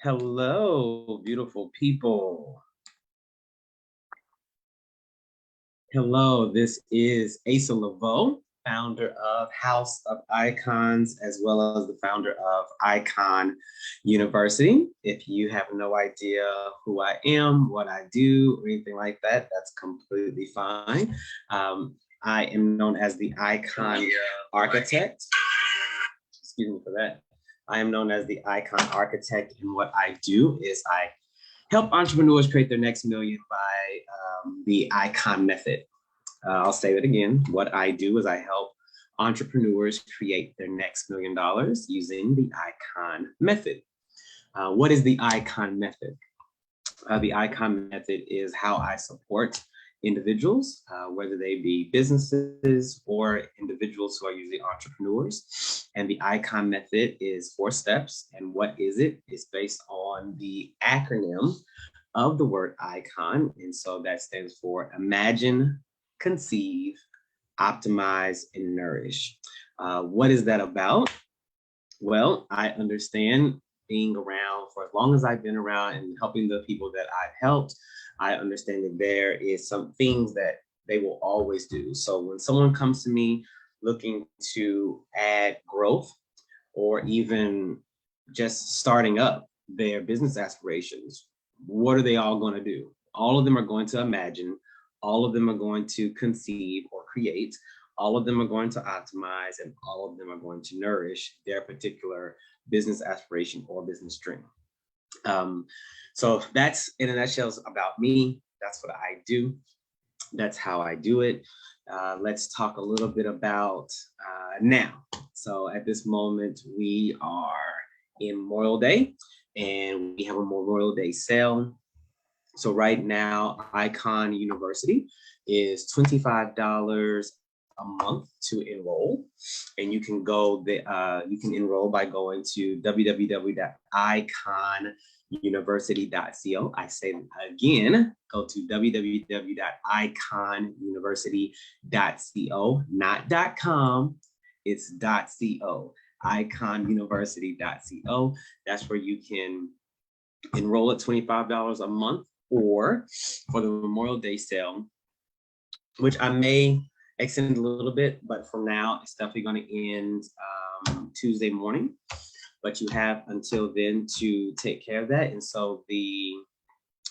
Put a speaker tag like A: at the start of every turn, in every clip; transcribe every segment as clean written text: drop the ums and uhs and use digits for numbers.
A: Hello, beautiful people. Hello, this is Asa Leveaux, founder of House of Icons, as well as the founder of Icon University. If you have no idea who I am, what I do, or anything like that, that's completely fine. I am known as the Icon Architect. Excuse me for that. I am known as the Icon Architect, and what I do is I help entrepreneurs create their next million by the ICON method. I'll say that again. What I do is I help entrepreneurs create their next $1,000,000 using the ICON method. What is the ICON method? The ICON method is how I support individuals, whether they be businesses or individuals who are usually entrepreneurs. And the ICON method is 4 steps. And what is it? It's based on the acronym of the word ICON. And so that stands for Imagine, Conceive, Optimize, and Nourish. What is that about? Well, I understand being around for as long as I've been around and helping the people that I've helped. I understand that there is some things that they will always do. So when someone comes to me looking to add growth or even just starting up their business aspirations, what are they all going to do? All of them are going to imagine, all of them are going to conceive or create, all of them are going to optimize, and all of them are going to nourish their particular business aspiration or business dream. So that's in a nutshell about me. That's what I do. That's how I do it. Let's talk a little bit about now. So at this moment, we are in Memorial Day, and we have a Memorial Day sale. So right now, Icon University is $25 a month to enroll, and you can you can enroll by going to www.iconuniversity.co. I say again, go to www.iconuniversity.co, not .com, it's .co, iconuniversity.co. That's where you can enroll at $25 a month, or for the Memorial Day sale, which I may extend a little bit, but for now, it's definitely going to end Tuesday morning. But you have until then to take care of that. And so the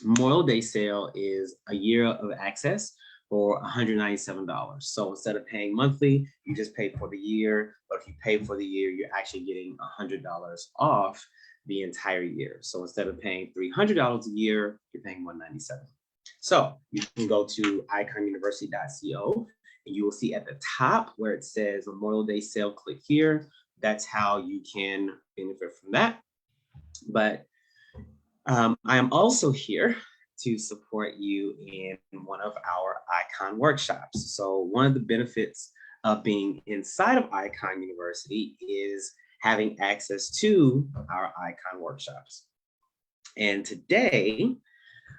A: Memorial Day sale is a year of access for $197. So instead of paying monthly, you just pay for the year. But if you pay for the year, you're actually getting $100 off the entire year. So instead of paying $300 a year, you're paying $197. So you can go to iconuniversity.co, and you will see at the top where it says Memorial Day sale, click here. That's how you can benefit from that. But I am also here to support you in one of our Icon workshops. So one of the benefits of being inside of Icon University is having access to our Icon workshops. And today,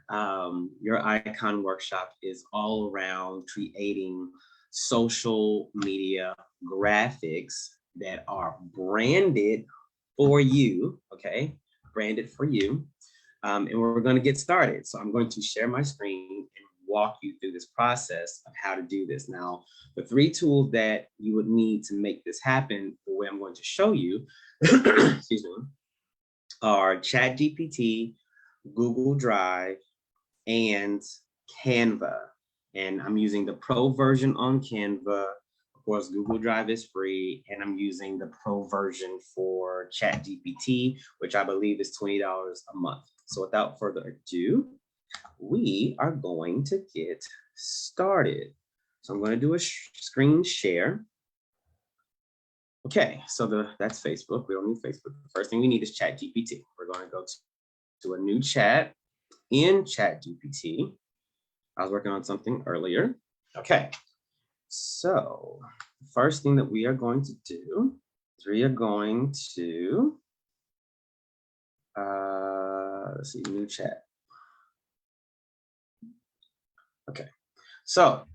A: your Icon workshop is all around creating social media graphics that are branded for you, okay? Branded for you. And we're going to get started. So I'm going to share my screen and walk you through this process of how to do this. Now, the 3 tools that you would need to make this happen, the way I'm going to show you, excuse me, are ChatGPT, Google Drive, and Canva. And I'm using the pro version on Canva. Of course, Google Drive is free, and I'm using the pro version for ChatGPT, which I believe is $20 a month. So without further ado, we are going to get started. So I'm going to do a screen share. Okay, so that's Facebook. We don't need Facebook. The first thing we need is ChatGPT. We're going to go to a new chat in ChatGPT. I was working on something earlier. Okay, so the first thing that we are going to do is we are going to, let's see, new chat. Okay, so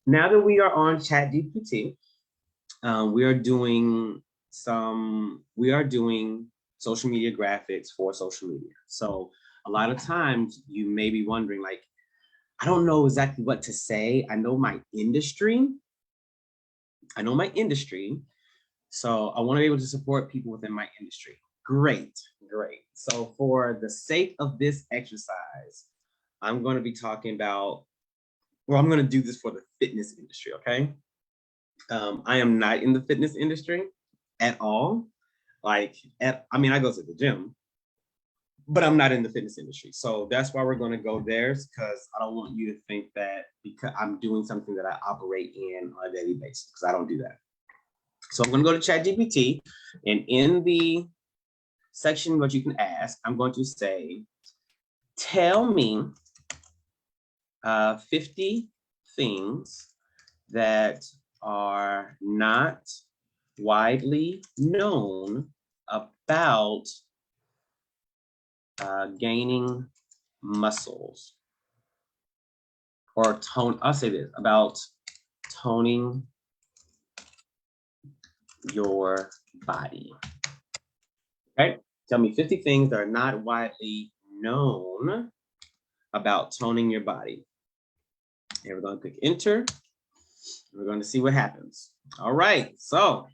A: now that we are on ChatGPT, we are doing social media graphics for social media. So a lot of times you may be wondering, like, I don't know exactly what to say. I know my industry. So I want to be able to support people within my industry. Great, great. So for the sake of this exercise, I'm going to be talking about, well, I'm going to do this for the fitness industry, okay? I am not in the fitness industry at all. Like, I mean, I go to the gym, but I'm not in the fitness industry. So that's why we're going to go there, because I don't want you to think that because I'm doing something that I operate in on a daily basis, because I don't do that. So I'm going to go to ChatGPT, and in the section what you can ask, I'm going to say, tell me 50 things that are not widely known about gaining muscles, or tone. I'll say this about toning your body. Okay, tell me 50 things that are not widely known about toning your body. And we're going to click enter. We're going to see what happens. All right, so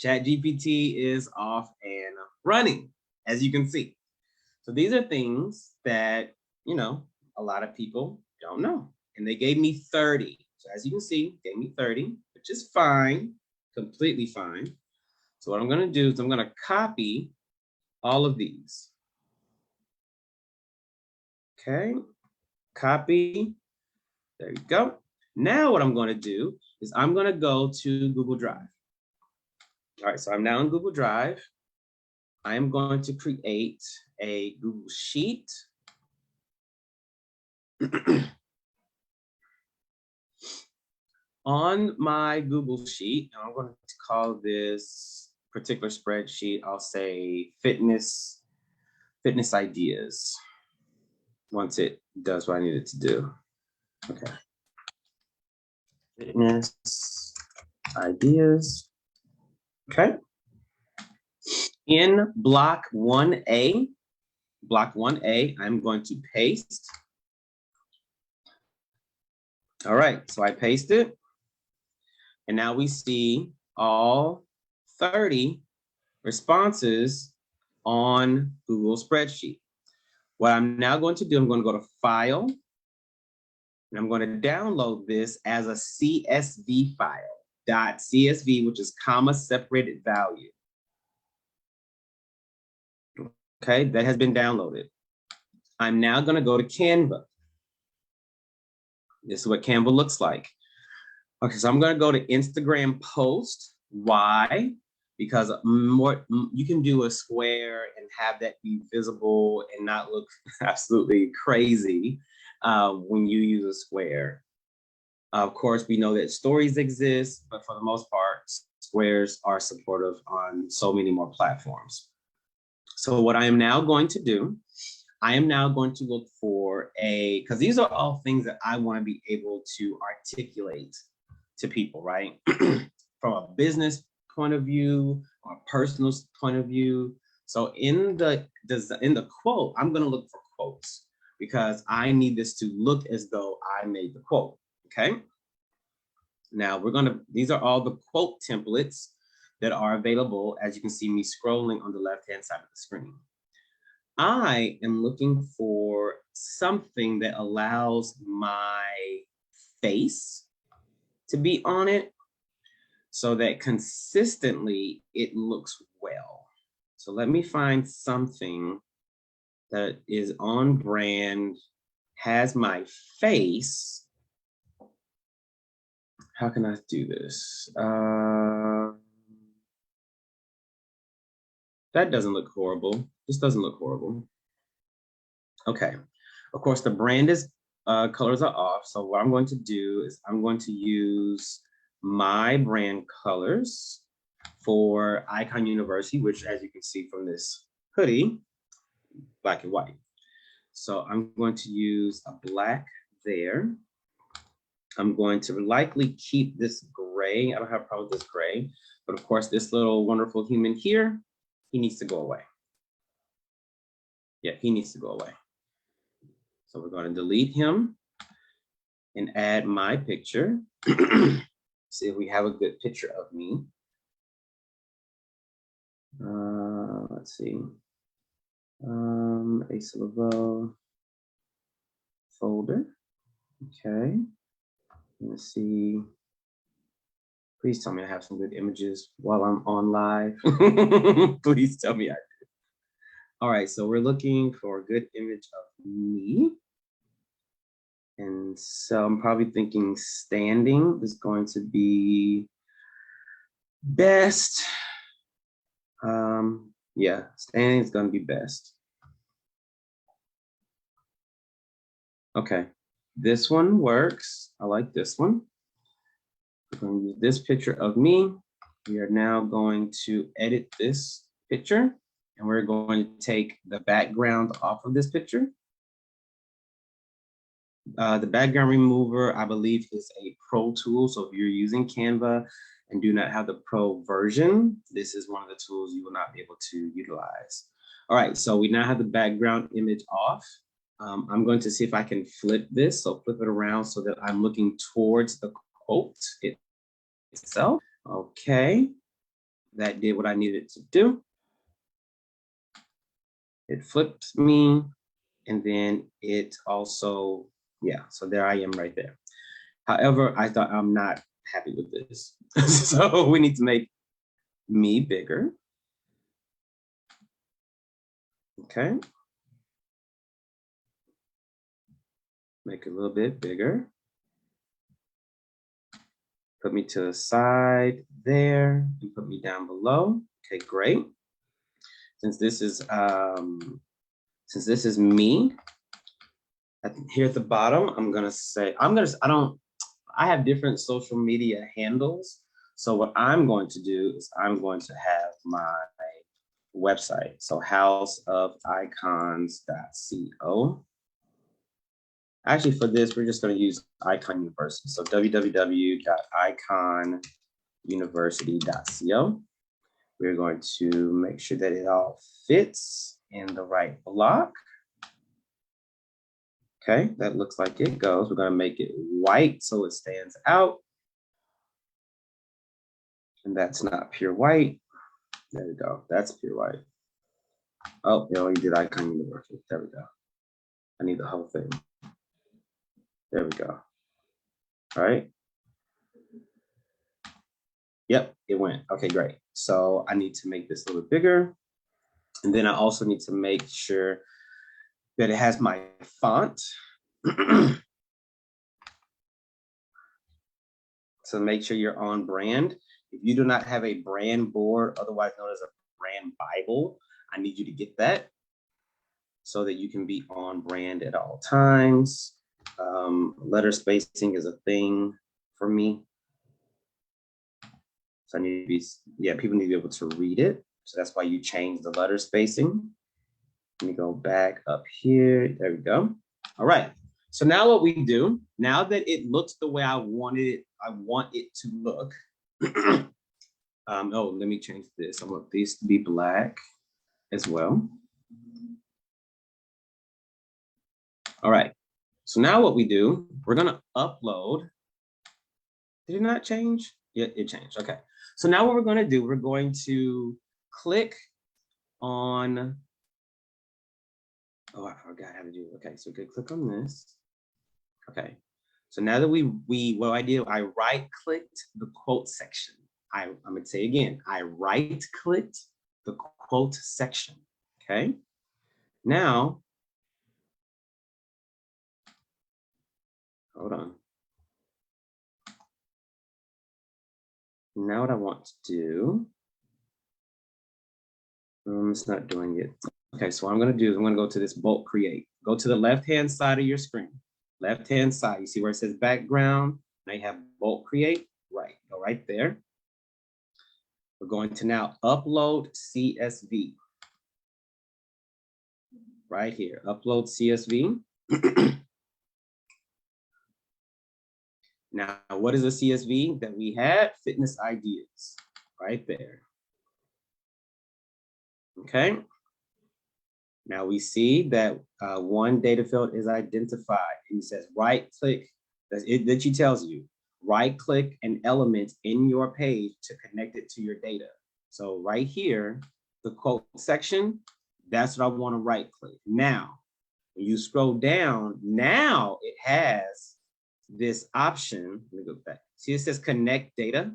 A: ChatGPT is off and running, as you can see. So these are things that, you know, a lot of people don't know. And they gave me 30. So as you can see, gave me 30, which is fine, completely fine. So what I'm going to do is I'm going to copy all of these. Okay, copy. There you go. Now what I'm going to do is I'm going to go to Google Drive. All right, so I'm now in Google Drive. I am going to create a Google Sheet. On my Google Sheet, and I'm going to call this particular spreadsheet, I'll say fitness ideas, once it does what I need it to do. Okay. Fitness ideas. Okay. In block 1A, I'm going to paste. All right, so I paste it. And now we see all 30 responses on Google Spreadsheet. What I'm now going to do, I'm going to go to File, and I'm going to download this as a CSV file, .csv, which is comma separated value. Okay, that has been downloaded. I'm now going to go to Canva. This is what Canva looks like. Okay, so I'm going to go to Instagram post. Why? Because more, you can do a square and have that be visible and not look absolutely crazy when you use a square. Of course, we know that stories exist, but for the most part, squares are supportive on so many more platforms. So what I am now going to do, I am now going to look for because these are all things that I want to be able to articulate to people, right? From a business point of view, or a personal point of view. So in the quote, I'm going to look for quotes, because I need this to look as though I made the quote. Okay. Now these are all the quote templates that are available, as you can see me scrolling on the left-hand side of the screen. I am looking for something that allows my face to be on it, so that consistently it looks well. So let me find something that is on brand, has my face. How can I do this? That doesn't look horrible. This doesn't look horrible. Okay. Of course, the brand is colors are off. So what I'm going to do is I'm going to use my brand colors for Icon University, which, as you can see from this hoodie, black and white. So I'm going to use a black there. I'm going to likely keep this gray. I don't have a problem with this gray, but of course, this little wonderful human here, he needs to go away. Yeah, he needs to go away. So we're going to delete him and add my picture. See if we have a good picture of me. Let's see. Asa Leveaux folder. Okay. Let's see. Please tell me I have some good images while I'm on live. Please tell me I do. All right, so we're looking for a good image of me. And so I'm probably thinking standing is going to be best. Yeah, standing is going to be best. Okay, this one works. I like this one. We're going to use this picture of me. We are now going to edit this picture, and we're going to take the background off of this picture. The background remover, I believe, is a pro tool. So if you're using Canva and do not have the pro version, this is one of the tools you will not be able to utilize. All right, so we now have the background image off. I'm going to see if I can flip this. So flip it around so that I'm looking towards the quote itself. Okay, that did what I needed to do. It flipped me, and then it also, yeah, so there I am right there. However, I thought I'm not happy with this. So we need to make me bigger. Okay. Make it a little bit bigger. Put me to the side there and put me down below. Okay, great. Since this is me, here at the bottom, I'm gonna say, I have different social media handles. So what I'm going to do is I'm going to have my website. So houseoficons.co. Actually, for this, we're just going to use Icon University. So www.iconuniversity.co. We're going to make sure that it all fits in the right block. Okay, that looks like it goes. We're going to make it white so it stands out. And that's not pure white. There we go. That's pure white. Oh, you only did Icon University. There we go. I need the whole thing. There we go. All right. Yep, it went. Okay, great. So I need to make this a little bit bigger. And then I also need to make sure that it has my font. So make sure you're on brand. If you do not have a brand board, otherwise known as a brand Bible, I need you to get that so that you can be on brand at all times. Letter spacing is a thing for me. So I need to be, yeah, people need to be able to read it. So that's why you change the letter spacing. Let me go back up here. There we go. All right. So now what we do, now that it looks the way I want it to look. Oh, let me change this. I want these to be black as well. All right. So now what we do, we're going to upload. Did it not change? Yeah, it changed. Okay. So now what we're going to do, we're going to click on, oh, I forgot how to do it. Okay, so we could click on this. Okay. So now that what I did, I right-clicked the quote section. I'm going to say again, I right-clicked the quote section. Okay. Now, hold on. Now what I want to do, it's not doing it. Okay, so what I'm going to do is I'm going to go to this bulk create. Go to the left-hand side of your screen. Left-hand side, you see where it says background? Now you have bulk create, right, go right there. We're going to now upload CSV. Right here, upload CSV. Now, what is a CSV that we had? Fitness ideas, right there. Okay. Now we see that one data field is identified, and it says right click. That she tells you right click an element in your page to connect it to your data. So right here, the quote section, that's what I want to right click. Now, when you scroll down, now it has this option. Let me go back. See, it says connect data.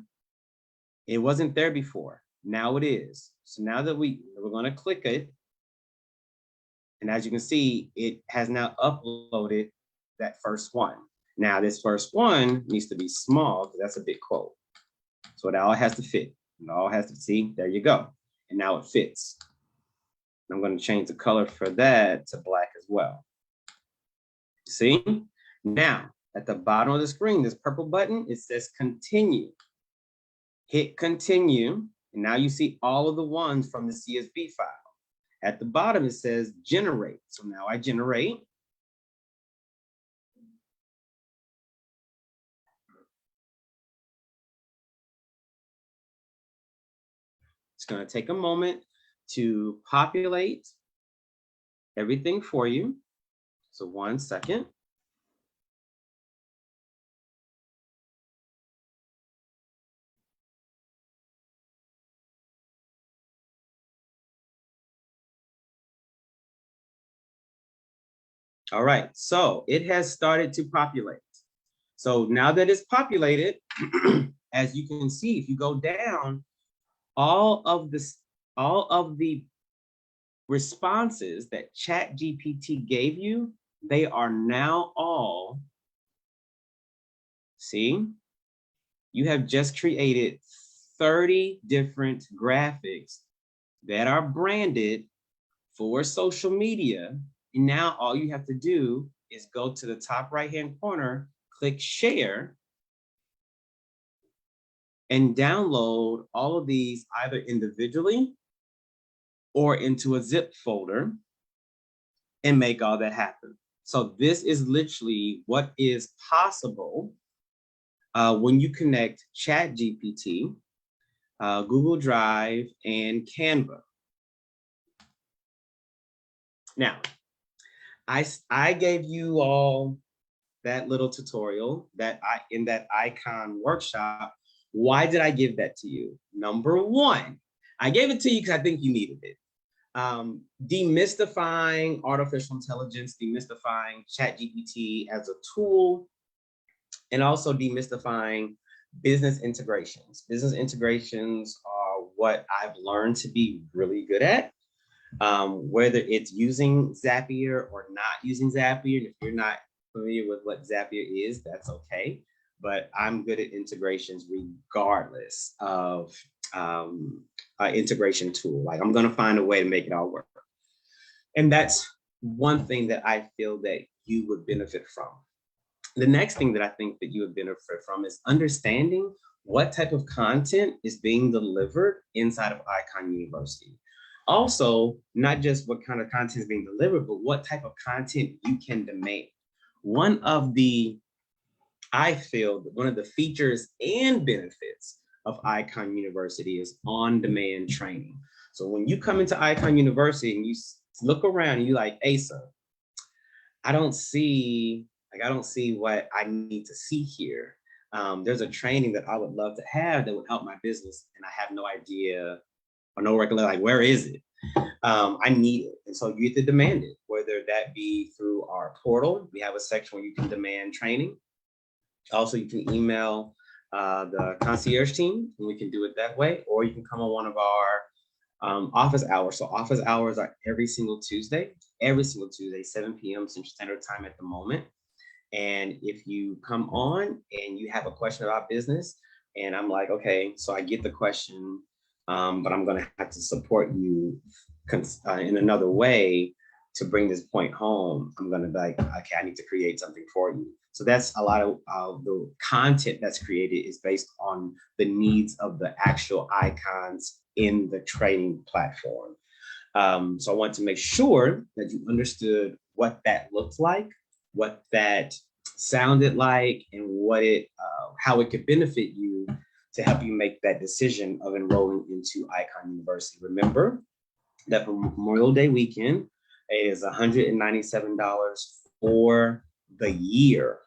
A: It wasn't there before. Now it is. So now that we're going to click it, and as you can see, it has now uploaded that first one. Now this first one needs to be small because that's a big quote. So it all has to fit. It all has to see, there you go. And now it fits. I'm going to change the color for that to black as well. See? Now, at the bottom of the screen, this purple button, it says continue. Hit continue, and now you see all of the ones from the CSV file. At the bottom, it says generate. So now I generate. It's going to take a moment to populate everything for you. So 1 second. All right, so it has started to populate. So now that it's populated, as you can see, if you go down, all of the responses that ChatGPT gave you, they are now all, see, you have just created 30 different graphics that are branded for social media. And now all you have to do is go to the top right-hand corner, click share, and download all of these either individually or into a zip folder and make all that happen. So this is literally what is possible when you connect ChatGPT, Google Drive, and Canva. Now, I gave you all that little tutorial that in that icon workshop. Why did I give that to you? Number one, I gave it to you because I think you needed it. Demystifying artificial intelligence, demystifying ChatGPT as a tool, and also demystifying business integrations. Business integrations are what I've learned to be really good at. Whether it's using Zapier or not using Zapier, if you're not familiar with what Zapier is, that's okay. But I'm good at integrations regardless of integration tool. Like I'm going to find a way to make it all work. And that's one thing that I feel that you would benefit from. The next thing that I think that you would benefit from is understanding what type of content is being delivered inside of Icon University. Also, not just what kind of content is being delivered, but what type of content you can demand. I feel that one of the features and benefits of Icon University is on-demand training. So when you come into Icon University and you look around and you're like, Asa, I don't see what I need to see here. There's a training that I would love to have that would help my business, and I have no idea or no regular, like, where is it? I need it. And so you have to demand it, whether that be through our portal. We have a section where you can demand training. Also, you can email the concierge team, and we can do it that way, or you can come on one of our office hours. So office hours are every single Tuesday, 7 p.m. Central Standard Time at the moment. And if you come on and you have a question about business, and I'm like, okay, so I get the question, but I'm going to have to support you in another way to bring this point home. I'm going to be like, okay, I need to create something for you. So that's a lot of the content that's created is based on the needs of the actual icons in the training platform. So I want to make sure that you understood what that looked like, what that sounded like, and how it could benefit you to help you make that decision of enrolling into Icon University. Remember that for Memorial Day weekend, It is $197 for the year,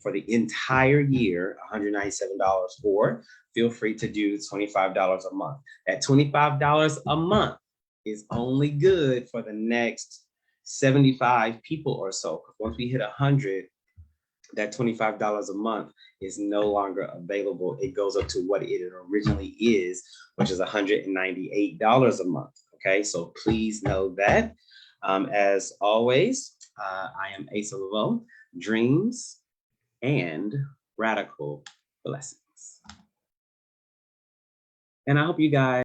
A: for the entire year, $197, or feel free to do $25 a month. That $25 a month is only good for the next 75 people or so. Once we hit 100, that $25 a month is no longer available. It goes up to what it originally is, which is $198 a month. Okay, so please know that. As always, I am Asa Leveaux. Dreams and radical blessings. And I hope you guys